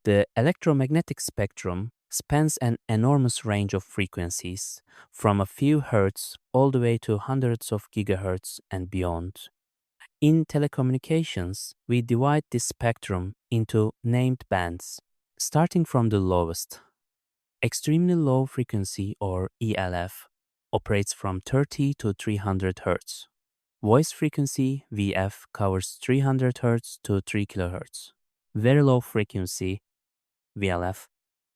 The electromagnetic spectrum spans an enormous range of frequencies, from a few hertz all the way to hundreds of gigahertz and beyond. In telecommunications, we divide this spectrum into named bands, starting from the lowest. Extremely low frequency, or ELF, operates from 30 to 300 Hz. Voice frequency, VF, covers 300 Hz to 3 kHz. Very low frequency, VLF,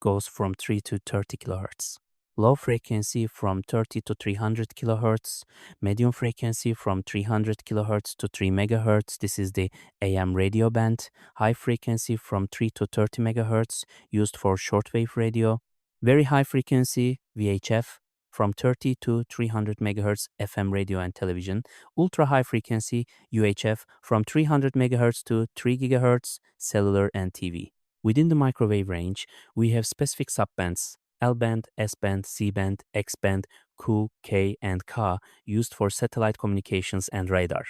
goes from 3 to 30 kHz. Low frequency from 30 to 300 kHz. Medium frequency from 300 kHz to 3 MHz. This is the AM radio band. High frequency from 3 to 30 MHz, used for shortwave radio. Very high frequency, VHF, from 30 to 300 MHz FM radio and television. Ultra high frequency, UHF, from 300 MHz to 3 GHz, cellular and TV. Within the microwave range, we have specific subbands: L-band, S-band, C-band, X-band, Q, K, and K, used for satellite communications and radar.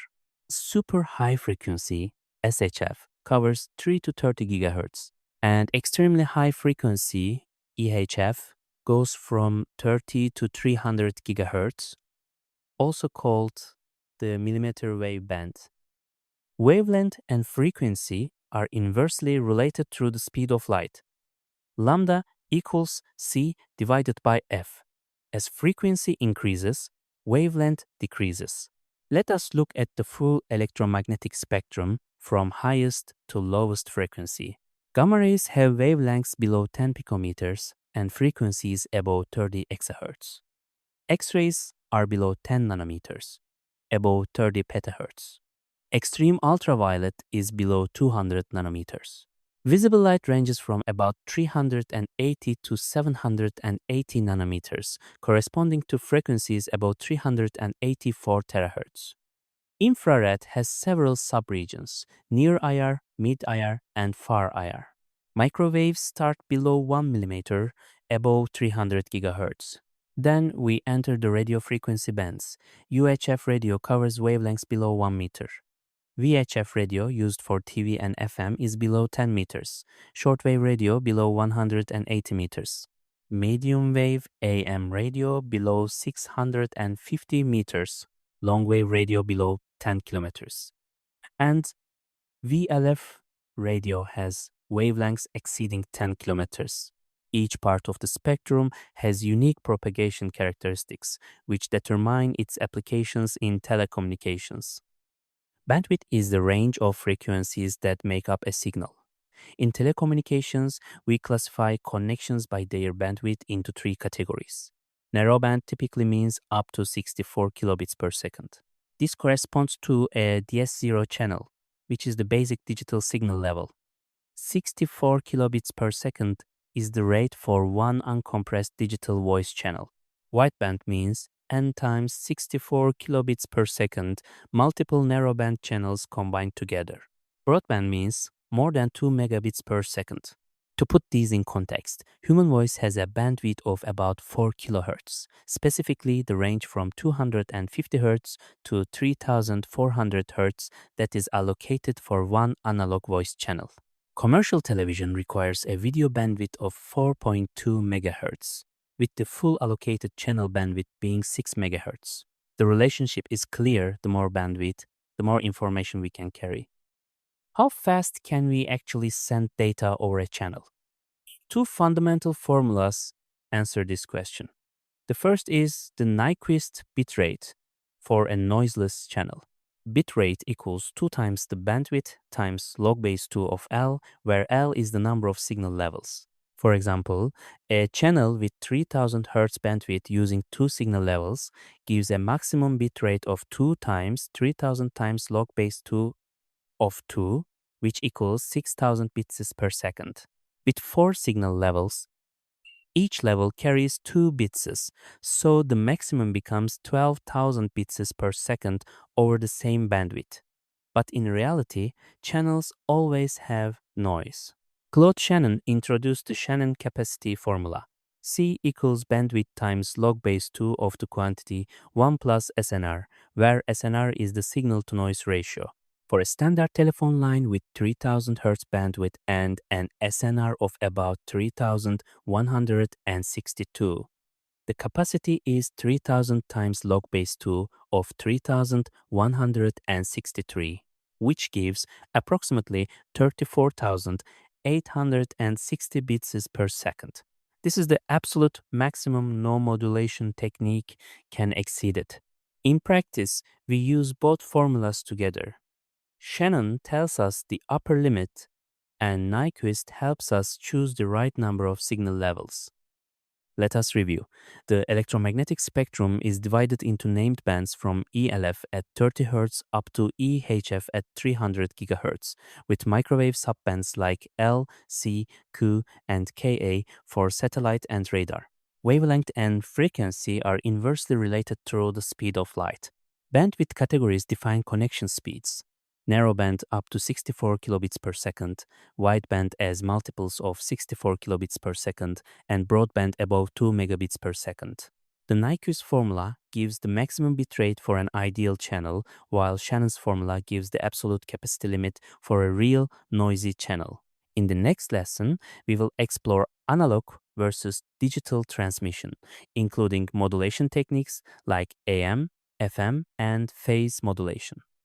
Super high frequency, SHF, covers 3 to 30 GHz, and extremely high frequency, EHF, goes from 30 to 300 GHz, also called the millimeter wave band. Wavelength and frequency are inversely related through the speed of light. Lambda equals c divided by f. As frequency increases, wavelength decreases. Let us look at the full electromagnetic spectrum from highest to lowest frequency. Gamma rays have wavelengths below 10 picometers and frequencies above 30 exahertz. X-rays are below 10 nanometers, above 30 petahertz. Extreme ultraviolet is below 200 nanometers. Visible light ranges from about 380 to 780 nanometers, corresponding to frequencies above 384 terahertz. Infrared has several subregions: near IR, mid IR, and far IR. Microwaves start below 1 mm, above 300 GHz. Then we enter the radio frequency bands. UHF radio covers wavelengths below 1 meter. VHF radio, used for TV and FM, is below 10 meters. Shortwave radio below 180 meters. Medium wave AM radio below 650 meters. Long wave radio below 10 kilometers. And VLF radio has wavelengths exceeding 10 kilometers. Each part of the spectrum has unique propagation characteristics, which determine its applications in telecommunications. Bandwidth is the range of frequencies that make up a signal. In telecommunications, we classify connections by their bandwidth into 3 categories. Narrowband typically means up to 64 kilobits per second. This corresponds to a DS0 channel, which is the basic digital signal level. 64 kilobits per second is the rate for one uncompressed digital voice channel. Wideband means n times 64 kilobits per second, multiple narrowband channels combined together. Broadband means more than 2 megabits per second. To put these in context, human voice has a bandwidth of about 4 kHz, specifically the range from 250 Hz to 3400 Hz that is allocated for one analog voice channel. Commercial television requires a video bandwidth of 4.2 MHz, with the full allocated channel bandwidth being 6 MHz. The relationship is clear: the more bandwidth, the more information we can carry. How fast can we actually send data over a channel? 2 fundamental formulas answer this question. The first is the Nyquist bitrate for a noiseless channel. Bitrate equals 2 times the bandwidth times log base 2 of L, where L is the number of signal levels. For example, a channel with 3000 Hz bandwidth using 2 signal levels gives a maximum bitrate of 2 times 3000 times log base 2 of 2, which equals 6000 bits per second. With 4 signal levels, each level carries 2 bits, so the maximum becomes 12,000 bits per second over the same bandwidth. But in reality, channels always have noise. Claude Shannon introduced the Shannon capacity formula. C equals bandwidth times log base 2 of the quantity 1 plus SNR, where SNR is the signal-to-noise ratio. For a standard telephone line with 3000 Hz bandwidth and an SNR of about 3162, the capacity is 3000 times log base 2 of 3163, which gives approximately 34,860 bits per second. This is the absolute maximum no modulation technique can exceed it. In practice, we use both formulas together. Shannon tells us the upper limit, and Nyquist helps us choose the right number of signal levels. Let us review. The electromagnetic spectrum is divided into named bands from ELF at 30 Hz up to EHF at 300 GHz, with microwave subbands like L, C, Q, and Ka for satellite and radar. Wavelength and frequency are inversely related through the speed of light. Bandwidth categories define connection speeds. Narrowband up to 64 kilobits per second, wideband as multiples of 64 kilobits per second, and broadband above 2 megabits per second. The Nyquist formula gives the maximum bitrate for an ideal channel, while Shannon's formula gives the absolute capacity limit for a real noisy channel. In the next lesson, we will explore analog versus digital transmission, including modulation techniques like AM, FM, and phase modulation.